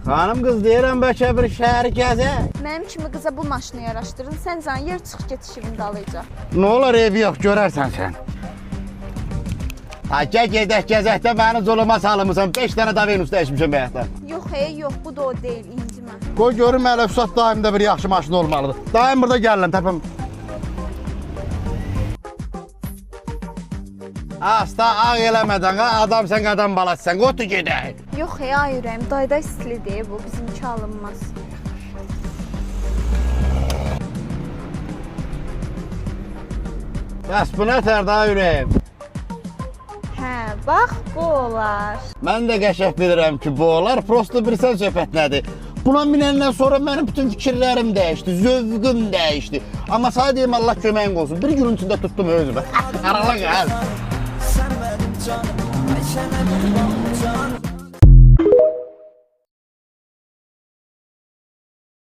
Xanım qız deyirəm bəlkə bir şəhəri gəzək. Mənim kimi qıza bu maşını yaraşdırın, sən can yer çıx get işimin dalıca. Nə olar evi yox, görərsən sən. Ha, gedək gəzəkdə məni zoluma salımısan, 5 dənə da Venus dəyişmişəm bəyətdən. Yox, yox, bu da o deyil, incimə. Qoy görüm hələ Füsat daimdə bir yaxşı maşın olmalıdır. Daim burada gəlin, təpəm. Asta ağ eləmədən, adam sən qadam balasısan, qotu gedək. Yox, ay ürəyim, dayda istilidir bu, bizimki alınmaz. Bəs bu nətər daha ürəyim? Hə, bax, bu olar. Mən də qəşəng bilirəm ki, bu olar, prosto bir sən söhbət nədir? Buna minəndən sonra mənim bütün fikirlərim dəyişdi, zövqüm dəyişdi. Amma sana deyim, Allah köməyin olsun, bir günün içində tutdum özümə. Arala gəl.